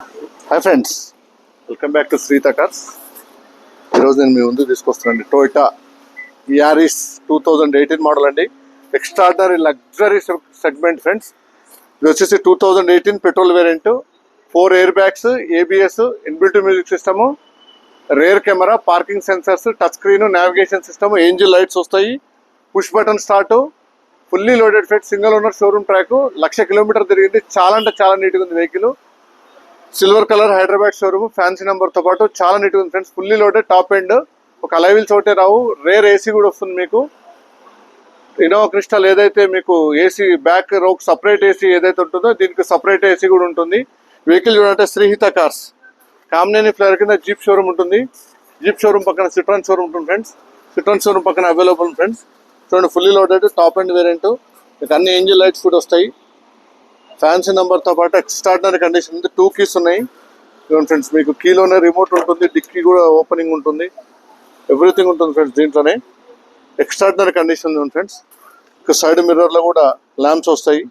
Hi friends, welcome back to Shreetha cars. ఈరోజు నేను మీ ముందు తీసుకొస్తున్నాను టొయోటా యారిస్ 2018 మోడల్ అండి. Extraordinary luxury segment friends. ఇది వచ్చేసి 2018 petrol variant. 4 air bags, ABS, inbuilt music system, rear camera, parking sensors, touch screen, navigation system, angel lights వస్తాయి, push button start, fully loaded friends. Single owner, showroom track, 1,00,000 kilometre తిరిగింది. చాలా అంటే చాలా నీట్గా ఉంది vehicle. Silver colour Hyderabad showroom, fancy నెంబర్తో పాటు చాలా నీట్గా ఉంది friends. Fully loaded, top end, ఒక అలై వీల్స్ ఒకటే రావు, రేర్ ఏసీ కూడా వస్తుంది మీకు. ఇన్నోవా క్రిస్టల్ ఏదైతే మీకు AC back row separate AC ఏదైతే ఉంటుందో దీనికి సపరేట్ ఏసీ కూడా ఉంటుంది. వెహికల్ చూడంటే శ్రీహిత కార్స్, కామినేని ఫ్లైర్ కింద జీప్ షోరూమ్ ఉంటుంది. జీప్ షోరూమ్ పక్కన సిట్రాన్ షోరూమ్ ఉంటుంది ఫ్రెండ్స్. సిట్రాన్ షోరూమ్ పక్కన అవైలబుల్ ఫ్రెండ్స్. చూడండి, fully loaded, top end variant, మీకు అన్ని ఏంజిల్ లైట్స్ కూడా వస్తాయి. ఫ్యాన్సీ నెంబర్తో పాటు ఎక్స్ట్రాడినరీ కండిషన్ ఉంది. 2 కీస్ ఉన్నాయి ఫ్రెండ్స్. మీకు కీలోనే రిమోట్ ఉంటుంది, డిక్కీ కూడా ఓపెనింగ్ ఉంటుంది, ఎవ్రీథింగ్ ఉంటుంది ఫ్రెండ్స్. దీంట్లోనే ఎక్స్ట్రాడినరీ కండిషన్ ఉంది ఫ్రెండ్స్. ఇక సైడ్ మిర్రర్లో కూడా ల్యాంప్స్ వస్తాయి.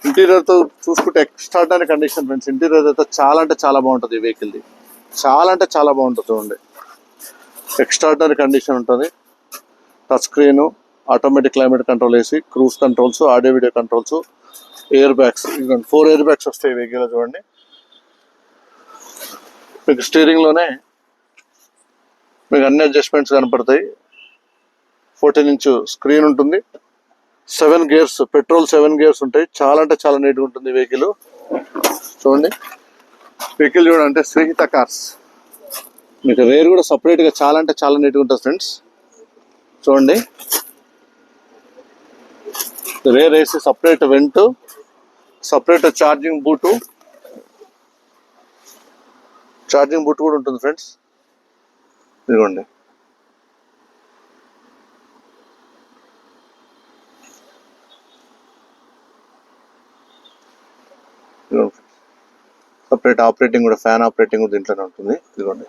ఇంటీరియర్తో చూసుకుంటే ఎక్స్ట్రాడినరీ కండిషన్ ఫ్రెండ్స్. ఇంటీరియర్ అయితే చాలా అంటే చాలా బాగుంటుంది ఈ వెహికల్ది. చాలా అంటే చాలా బాగుంటుంది చూడండి. ఎక్స్ట్రాడినరీ కండిషన్ ఉంటుంది. Touch screen, automatic climate control AC, cruise controls, audio video controls, air bags. 4 air bags వస్తాయి వెహికల్ చూడండి. మీకు స్టీరింగ్లోనే మీకు అన్ని అడ్జస్ట్మెంట్స్ కనపడతాయి. 14 ఇంచ్ స్క్రీన్ ఉంటుంది. 7 గేర్స్, పెట్రోల్ 7 గేర్స్ ఉంటాయి. చాలా అంటే చాలా నీట్గా ఉంటుంది వెహికల్ చూడండి. వెహికల్ చూడండి, శ్రీహిత కార్స్. మీకు రేర్ కూడా సపరేట్గా చాలా అంటే చాలా నీట్గా ఉంటుంది ఫ్రెండ్స్. చూడండి, rare AC, separate vent, separate charging boot కూడా ఉంటుంది ఫ్రెండ్స్. ఇదిగోండి, సపరేట్ ఆపరేటింగ్ కూడా, ఫ్యాన్ ఆపరేటింగ్ కూడా దీంట్లోనే ఉంటుంది. ఇదిగోండి,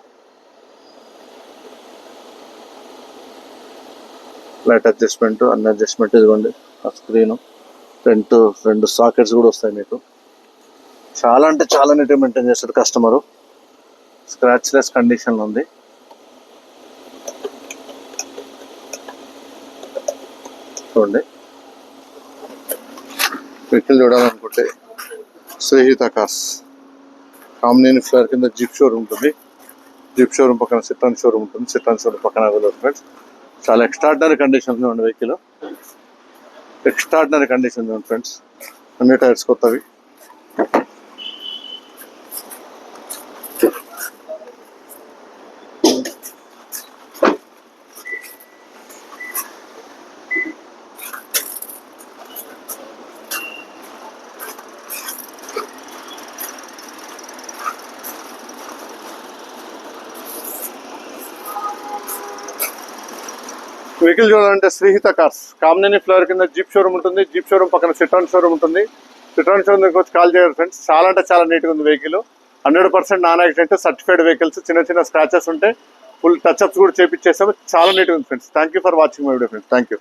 లైట్ అడ్జస్ట్మెంట్, అన్ని అడ్జస్ట్మెంట్. ఇదిగోండి ఆ స్క్రీను, ఫ్రంట్ 2 సాకెట్స్ కూడా వస్తాయి మీకు. చాలా అంటే చాలా నీట్గా మెయింటైన్ చేస్తారు కస్టమరు. స్క్రాచ్ లెస్ కండిషన్లో ఉంది. చూడండి, వెహికల్ చూడాలనుకుంటే శ్రీహిత కార్స్, కామినేని ఫ్లైర్ కింద జీప్ షోరూమ్ ఉంటుంది. జీప్ షోరూమ్ పక్కన సిట్రాన్ షోరూమ్ ఉంటుంది. సిట్రాన్ షోరూమ్ పక్కన అవైలబుల్ ఫ్రెండ్స్. చాలా ఎక్స్ట్రాడినరీ కండిషన్లో ఉంది వెహికల్. ఎక్స్ట్రాడినరీ కండిషన్ ఉంది ఫ్రెండ్స్. అన్ని టైర్స్ కొత్తవి. వెహికల్ చూడాలంటే శ్రీహిత కార్స్, కామినేని ఫ్లైర్ కింద జీప్ షోరూమ్ ఉంటుంది. జీప్ షోరూమ్ పక్కన సిట్రాన్ షోరూమ్ ఉంటుంది. సిట్రాన్ షోరూమ్ దగ్గర వచ్చి కాల్ చేయాలి ఫ్రెండ్స్. చాలా అంటే చాలా నీట్గా ఉంది vehicle. 100% non accident, certified vehicles. చిన్న స్క్రాచెస్ ఉంటే ఫుల్ టచ్అప్స్ కూడా చేపించేస్తాము. చాలా నీట్గా ఉంది friends. Thank you for watching my video friends. Thank you.